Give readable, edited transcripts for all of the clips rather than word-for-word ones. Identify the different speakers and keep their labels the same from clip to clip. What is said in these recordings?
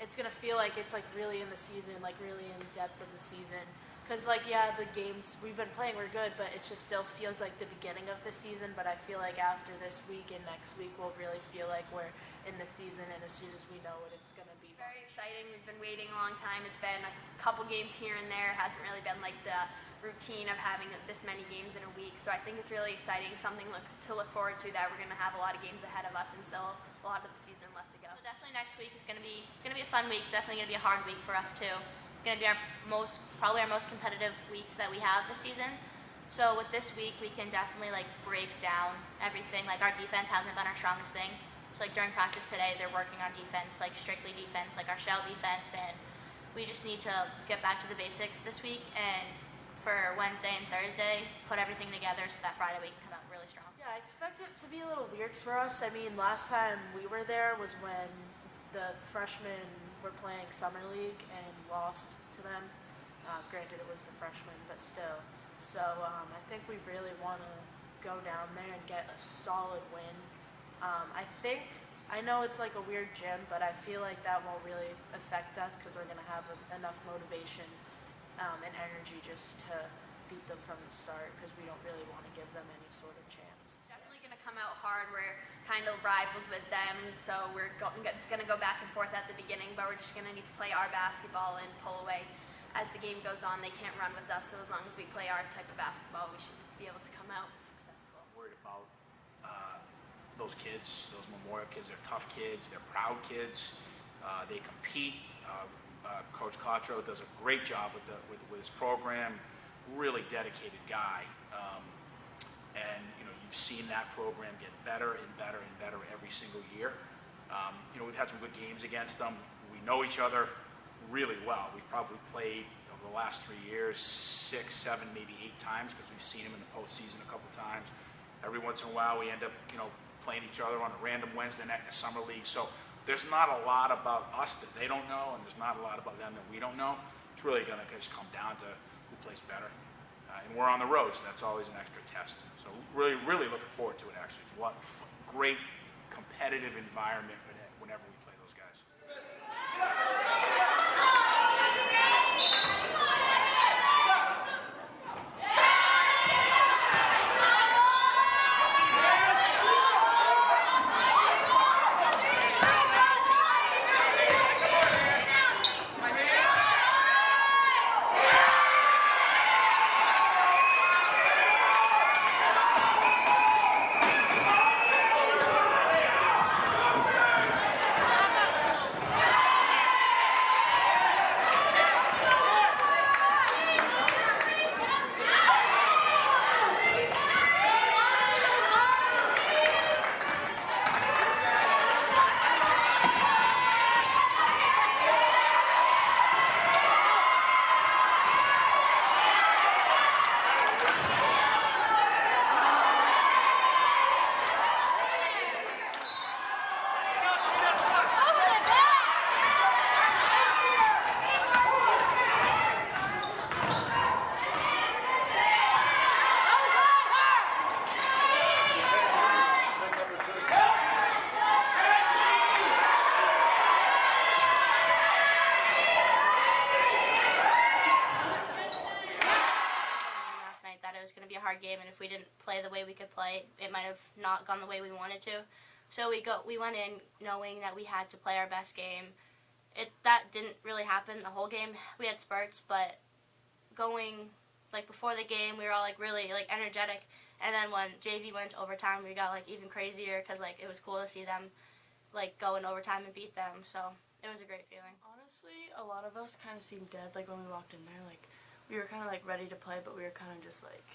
Speaker 1: it's gonna feel like it's like really in the season, like really in depth of the season. Cause like yeah, the games we've been playing were good, but it just still feels like the beginning of the season. But I feel like after this week and next week, we'll really feel like we're in the season, and as soon as we know what it's gonna be.
Speaker 2: It's very exciting. We've been waiting a long time. It's been a couple games here and there. It hasn't really been like the routine of having this many games in a week. So I think it's really exciting, something to look forward to, that we're going to have a lot of games ahead of us and still a lot of the season left to go.
Speaker 3: So definitely next week is going to be a fun week. It's definitely going to be a hard week for us too. It's going to be probably our most competitive week that we have this season. So with this week, we can definitely like break down everything. Like our defense hasn't been our strongest thing. So like during practice today, they're working on defense, like strictly defense, like our shell defense, and we just need to get back to the basics this week, and for Wednesday and Thursday, put everything together so that Friday we can come out really strong.
Speaker 1: Yeah, I expect it to be a little weird for us. I mean, last time we were there was when the freshmen were playing Summer League and lost to them. Granted, it was the freshmen, but still. So I think we really want to go down there and get a solid win. I know it's like a weird gym, but I feel like that won't really affect us because we're going to have enough motivation and energy just to beat them from the start, because we don't really want to give them any sort of chance.
Speaker 2: Definitely going to come out hard. We're kind of rivals with them, so it's going to go back and forth at the beginning, but we're just going to need to play our basketball and pull away as the game goes on. They can't run with us, so as long as we play our type of basketball, we should be able to come out successful.
Speaker 4: Worried about those kids, those Memorial kids. They're tough kids. They're proud kids. They compete. Coach Cotro does a great job with his program. Really dedicated guy, and you've seen that program get better and better and better every single year. We've had some good games against them. We know each other really well. We've probably played over the last 3 years 6, 7, maybe 8 times, because we've seen them in the postseason a couple times. Every once in a while, we end up playing each other on a random Wednesday night in the summer league. So there's not a lot about us that they don't know, and there's not a lot about them that we don't know. It's really going to just come down to who plays better. And we're on the road, so that's always an extra test. So really, really looking forward to it, actually. It's a great competitive environment whenever we play those guys.
Speaker 3: Hard game, and if we didn't play the way we could play, it might have not gone the way we wanted to. So we went in knowing that we had to play our best game. That didn't really happen the whole game. We had spurts, but going like before the game, we were all like really like energetic, and then when JV went to overtime, we got like even crazier, because like it was cool to see them like go in overtime and beat them. So it was a great feeling.
Speaker 5: Honestly, a lot of us kind of seemed dead. Like when we walked in there, like we were kind of like ready to play, but we were kind of just like.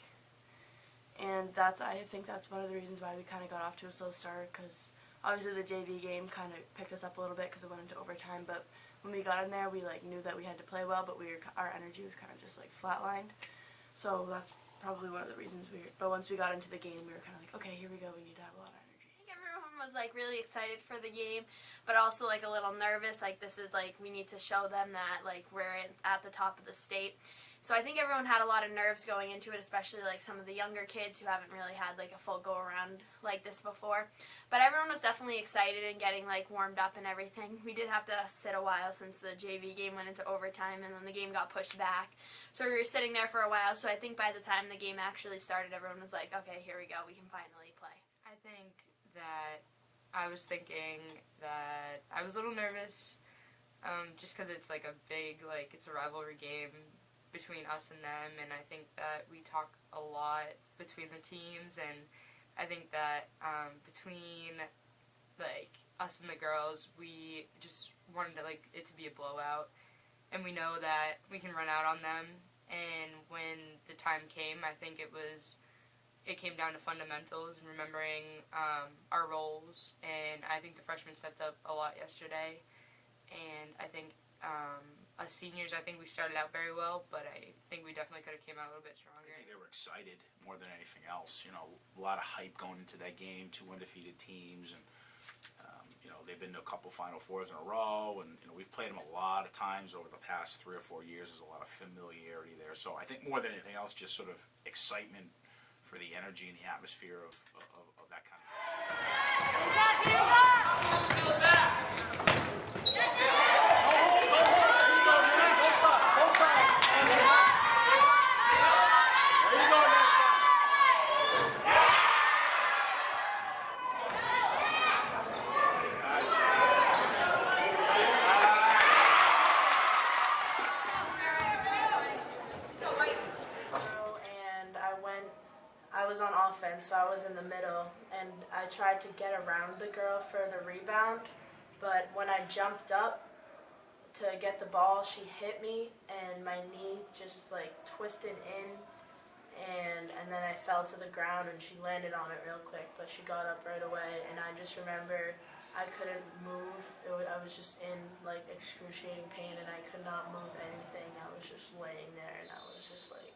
Speaker 5: And I think that's one of the reasons why we kind of got off to a slow start, because obviously the JV game kind of picked us up a little bit because it went into overtime. But when we got in there, we like knew that we had to play well, but our energy was kind of just like flatlined. So that's probably one of the reasons but once we got into the game, we were kind of like, okay, here we go, we need to have a lot of energy.
Speaker 2: I think everyone was like really excited for the game, but also like a little nervous. Like this is like, we need to show them that like we're at the top of the state. So I think everyone had a lot of nerves going into it, especially like some of the younger kids who haven't really had like a full go around like this before. But everyone was definitely excited and getting like warmed up and everything. We did have to sit a while since the JV game went into overtime and then the game got pushed back. So we were sitting there for a while. So I think by the time the game actually started, everyone was like, okay, here we go. We can finally play.
Speaker 6: I think that I was thinking that I was a little nervous just because it's like a big, like it's a rivalry game between us and them, and I think that we talk a lot between the teams, and I think that between like us and the girls, we just wanted to, like it to be a blowout, and we know that we can run out on them. And when the time came, I think it came down to fundamentals and remembering our roles, and I think the freshmen stepped up a lot yesterday, and I think us seniors, I think we started out very well, but I think we definitely could have came out a little bit stronger.
Speaker 4: I think they were excited more than anything else. You know, a lot of hype going into that game, 2 undefeated teams, and you know, they've been to a couple Final Fours in a row, and you know, we've played them a lot of times over the past 3 or 4 years. There's a lot of familiarity there. So I think more than anything else, just sort of excitement for the energy and the atmosphere of that kind of.
Speaker 1: And I was on offense, so I was in the middle, and I tried to get around the girl for the rebound, but when I jumped up to get the ball, she hit me, and my knee just like twisted in, and then I fell to the ground, and she landed on it real quick, but she got up right away, and I just remember I couldn't move. I was just in like excruciating pain, and I could not move anything. I was just laying there, and I was just like,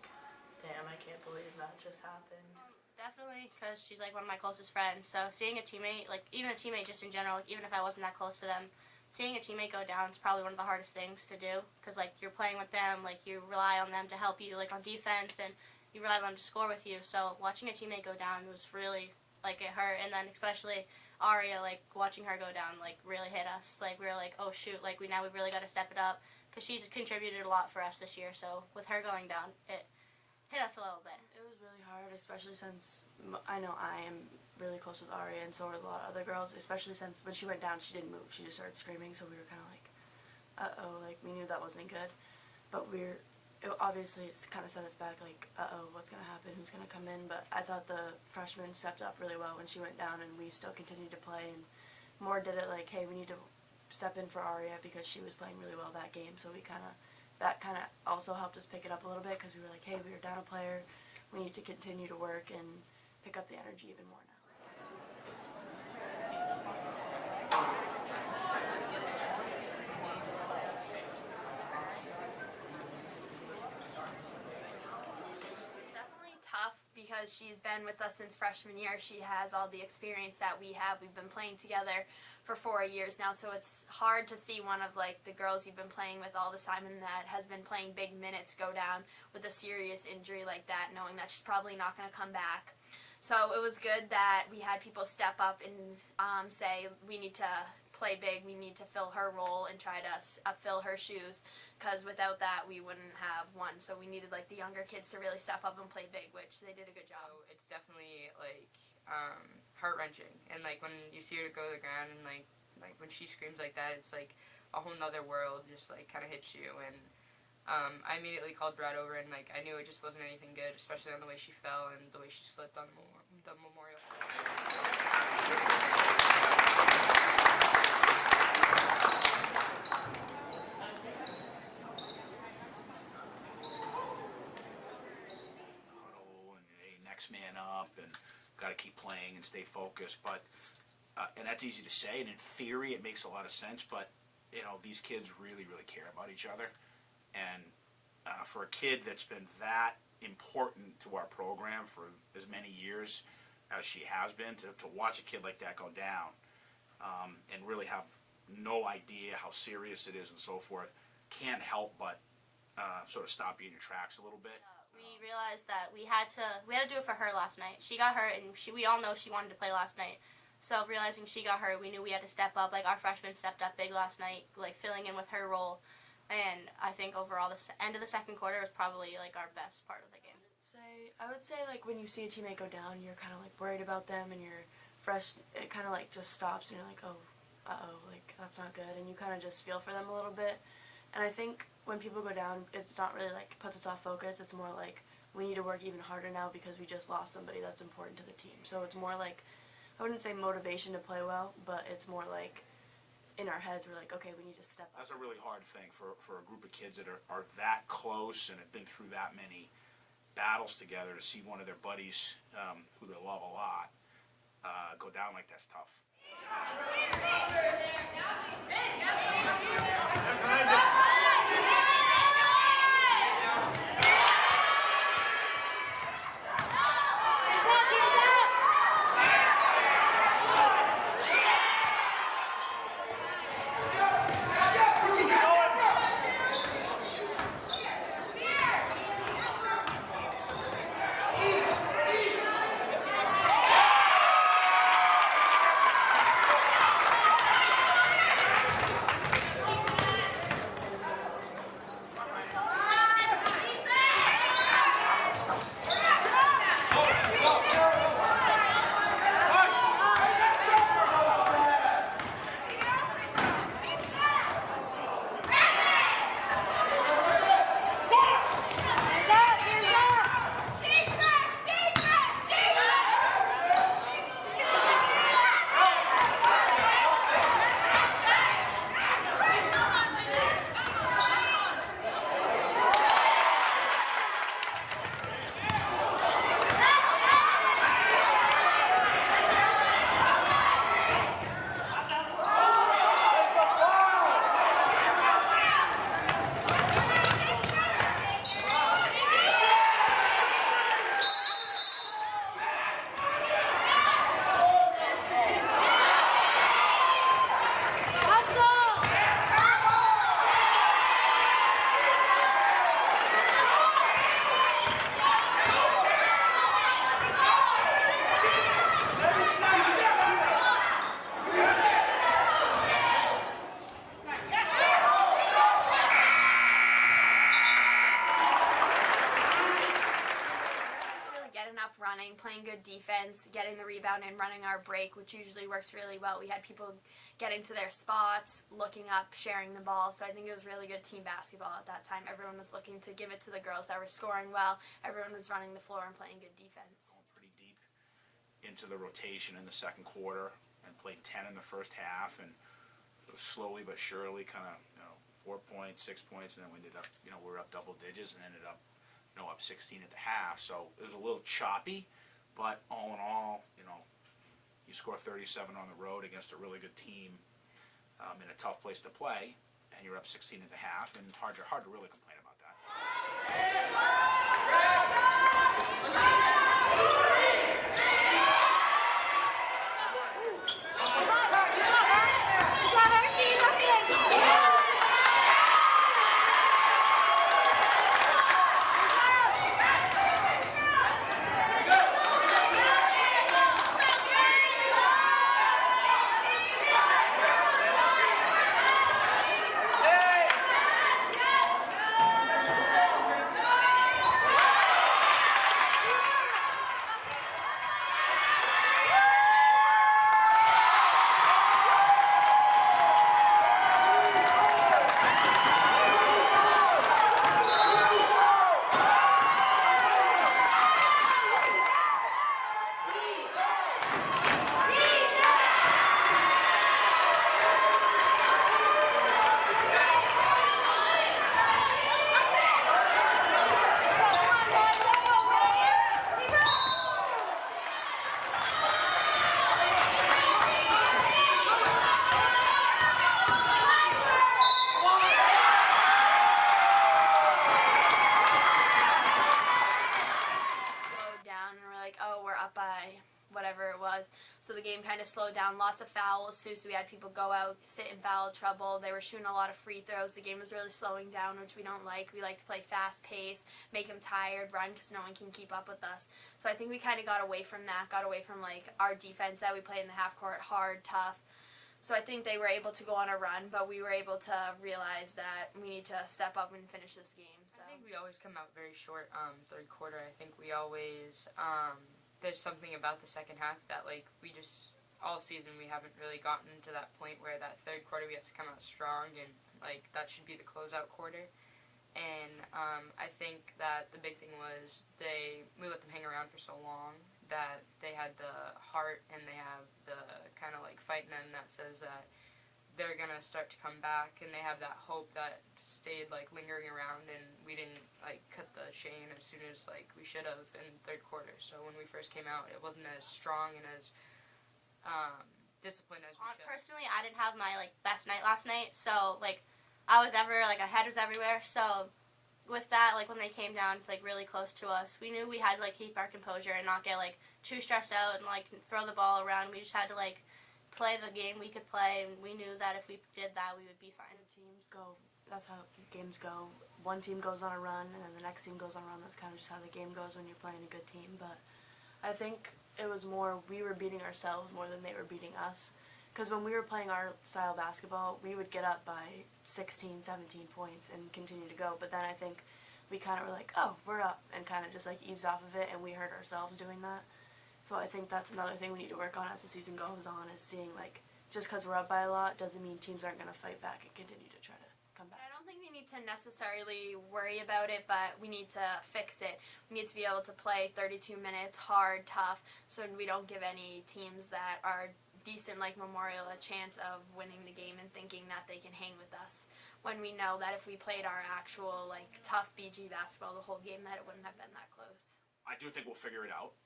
Speaker 1: damn, I can't believe that just happened.
Speaker 3: Definitely, because she's like one of my closest friends. So seeing a teammate, like even a teammate just in general, like even if I wasn't that close to them, seeing a teammate go down is probably one of the hardest things to do. Because like you're playing with them, like you rely on them to help you like on defense, and you rely on them to score with you. So watching a teammate go down was really like it hurt. And then especially Aria, like watching her go down, like really hit us. Like we were like, oh shoot, like we've really got to step it up because she's contributed a lot for us this year. So with her going down, it hit us a little bit.
Speaker 5: It was really hard, especially since I know I am really close with Aria, and so are a lot of other girls, especially since when she went down, she didn't move. She just started screaming, so we were kind of like, uh-oh, like we knew that wasn't good. But obviously it's kind of set us back, like, uh-oh, what's going to happen, who's going to come in? But I thought the freshmen stepped up really well when she went down, and we still continued to play, and more did it like, hey, we need to step in for Aria because she was playing really well that game, so that kind of also helped us pick it up a little bit because we were like, hey, we were down a player. We need to continue to work and pick up the energy even more now.
Speaker 2: It's definitely tough because she's been with us since freshman year. She has all the experience that we have. We've been playing together for 4 years now, so it's hard to see one of like the girls you've been playing with all this time and that has been playing big minutes go down with a serious injury like that, knowing that she's probably not going to come back. So it was good that we had people step up and say we need to play big, we need to fill her role and try to fill her shoes, because without that we wouldn't have won. So we needed like the younger kids to really step up and play big, which they did a good job.
Speaker 6: So it's definitely like heart-wrenching, and like when you see her go to the ground and like when she screams like that, it's like a whole nother world just like kind of hits you. And I immediately called Brad over, and like I knew it just wasn't anything good, especially on the way she fell and the way she slipped on the memorial.
Speaker 4: And hey, next man up, and got to keep playing and stay focused. But and that's easy to say, and in theory it makes a lot of sense. But you know, these kids really care about each other, and for a kid that's been that important to our program for as many years as she has been, to watch a kid like that go down and really have no idea how serious it is and so forth, can't help but sort of stop you in your tracks a little bit.
Speaker 3: We realized that we had to do it for her last night. She got hurt, and we all know she wanted to play last night. So realizing she got hurt, we knew we had to step up. Like, our freshman stepped up big last night, like filling in with her role. And I think overall, the end of the second quarter was probably like our best part of the game.
Speaker 5: I would say like when you see a teammate go down, you're kind of like worried about them, and you're fresh. It kind of like just stops, and you're like, oh, like that's not good, and you kind of just feel for them a little bit. And I think when people go down, it's not really like puts us off focus. It's more like we need to work even harder now because we just lost somebody that's important to the team. So it's more like, I wouldn't say motivation to play well, but it's more like in our heads we're like, okay, we need to step up.
Speaker 4: That's a really hard thing for a group of kids that are that close and have been through that many battles together, to see one of their buddies who they love a lot go down like that's tough.
Speaker 2: Running, playing good defense, getting the rebound and running our break, which usually works really well. We had people getting to their spots, looking up, sharing the ball, so I think it was really good team basketball at that time. Everyone was looking to give it to the girls that were scoring well. Everyone was running the floor and playing good defense.
Speaker 4: Going pretty deep into the rotation in the second quarter and played 10 in the first half, and slowly but surely kind of 4 points, 6 points, and then we ended up, we were up double digits and ended up up 16 at the half. So it was a little choppy, but all in all, you score 37 on the road against a really good team in a tough place to play, and you're up 16 at the half, and hard to really complain about that.
Speaker 2: so the game kind of slowed down. Lots of fouls too, so we had people go out, sit in foul trouble. They were shooting a lot of free throws. The game was really slowing down, which we don't like. We like to play fast pace, make them tired, run, because no one can keep up with us. So I think we kind of got away from that, got away from like our defense that we play in the half court, hard, tough. So I think they were able to go on a run, but we were able to realize that we need to step up and finish this game. So.
Speaker 6: I think we always come out very short third quarter. I think we always, there's something about the second half that, like, we just, all season we haven't really gotten to that point where that third quarter we have to come out strong, and, like, that should be the closeout quarter. And I think that the big thing was we let them hang around for so long that they had the heart and they have the kind of like fight in them that says that they're going to start to come back, and they have that hope that stayed like lingering around, and we didn't like cut the chain as soon as like we should have in third quarter. So when we first came out, it wasn't as strong and as disciplined as we should.
Speaker 3: Personally, I didn't have my like best night last night, so like I was my head was everywhere. So with that, like when they came down like really close to us, we knew we had to like keep our composure and not get like too stressed out and like throw the ball around. We just had to like play the game we could play, and we knew that if we did that, we would be fine.
Speaker 5: Teams go. That's how games go. One team goes on a run, and then the next team goes on a run. That's kind of just how the game goes when you're playing a good team. But I think it was more we were beating ourselves more than they were beating us. Because when we were playing our style of basketball, we would get up by 16, 17 points and continue to go. But then I think we kind of were like, oh, we're up, and kind of just like eased off of it, and we hurt ourselves doing that. So I think that's another thing we need to work on as the season goes on, is seeing like just because we're up by a lot doesn't mean teams aren't going to fight back and continue to try to come back.
Speaker 2: I don't think we need to necessarily worry about it, but we need to fix it. We need to be able to play 32 minutes, hard, tough, so we don't give any teams that are decent like Memorial a chance of winning the game and thinking that they can hang with us, when we know that if we played our actual like tough BG basketball the whole game, that it wouldn't have been that close.
Speaker 4: I do think we'll figure it out,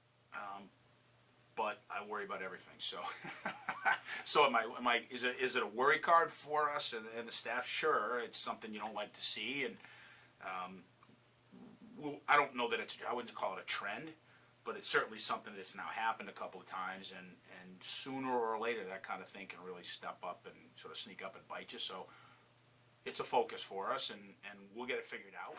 Speaker 4: but I worry about everything. So, so is it a worry card for us and the staff? Sure, it's something you don't like to see, and I don't know that I wouldn't call it a trend, but it's certainly something that's now happened a couple of times, and sooner or later that kind of thing can really step up and sort of sneak up and bite you. So it's a focus for us, and we'll get it figured out.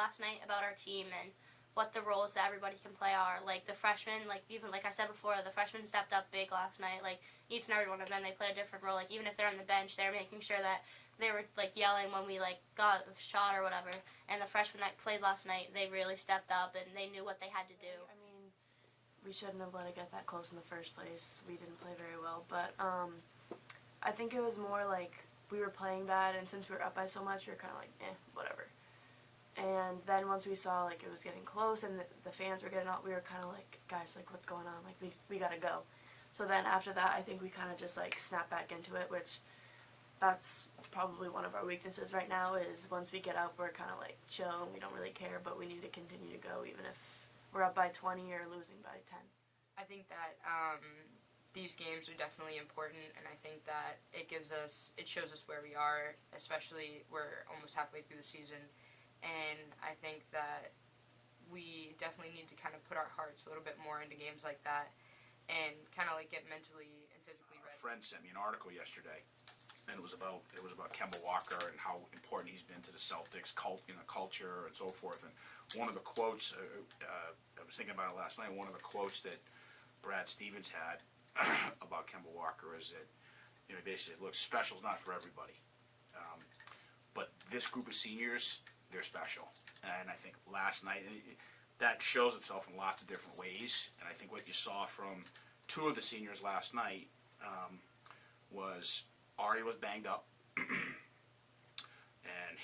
Speaker 3: last night about our team and what the roles that everybody can play are. Like the freshmen, like even like I said before, the freshmen stepped up big last night. Like each and every one of them, they played a different role. Like even if they're on the bench, they're making sure that they were like yelling when we like got a shot or whatever. And the freshmen that played last night, they really stepped up and they knew what they had to do.
Speaker 5: I mean, we shouldn't have let it get that close in the first place. We didn't play very well, but I think it was more like we were playing bad, and since we were up by so much, we were kind of like, whatever. And then once we saw like it was getting close and the fans were getting out, we were kind of like, guys, like what's going on? Like we gotta go. So then after that, I think we kind of just like snapped back into it, which that's probably one of our weaknesses right now. Is once we get up, we're kind of like chill and we don't really care, but we need to continue to go even if we're up by 20 or losing by 10.
Speaker 6: I think that these games are definitely important, and I think that it shows us where we are, especially we're almost halfway through the season. And I think that we definitely need to kind of put our hearts a little bit more into games like that and kind of like get mentally and physically ready.
Speaker 4: A friend sent me an article yesterday, and it was about Kemba Walker and how important he's been to the Celtics culture and so forth. And one of the quotes, I was thinking about it last night, one of the quotes that Brad Stevens had about Kemba Walker is that, basically, look, special's not for everybody. But this group of seniors, they're special. And I think last night, that shows itself in lots of different ways. And I think what you saw from two of the seniors last night was Ari was banged up, and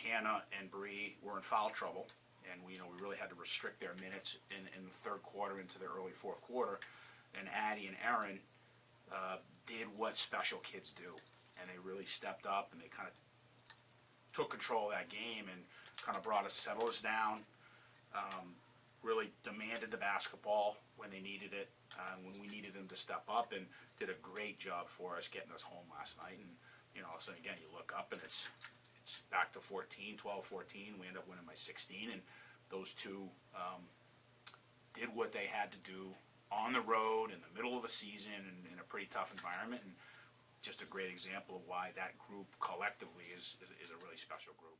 Speaker 4: Hannah and Bree were in foul trouble. And we really had to restrict their minutes in the third quarter into the early fourth quarter. And Addie and Aaron did what special kids do. And they really stepped up, and they kind of took control of that game and kind of settled us down, really demanded the basketball when they needed it, when we needed them to step up, and did a great job for us getting us home last night. And, so again, you look up and it's back to 12-14. We end up winning by 16, and those two did what they had to do on the road in the middle of a season and in a pretty tough environment, and just a great example of why that group collectively is a really special group.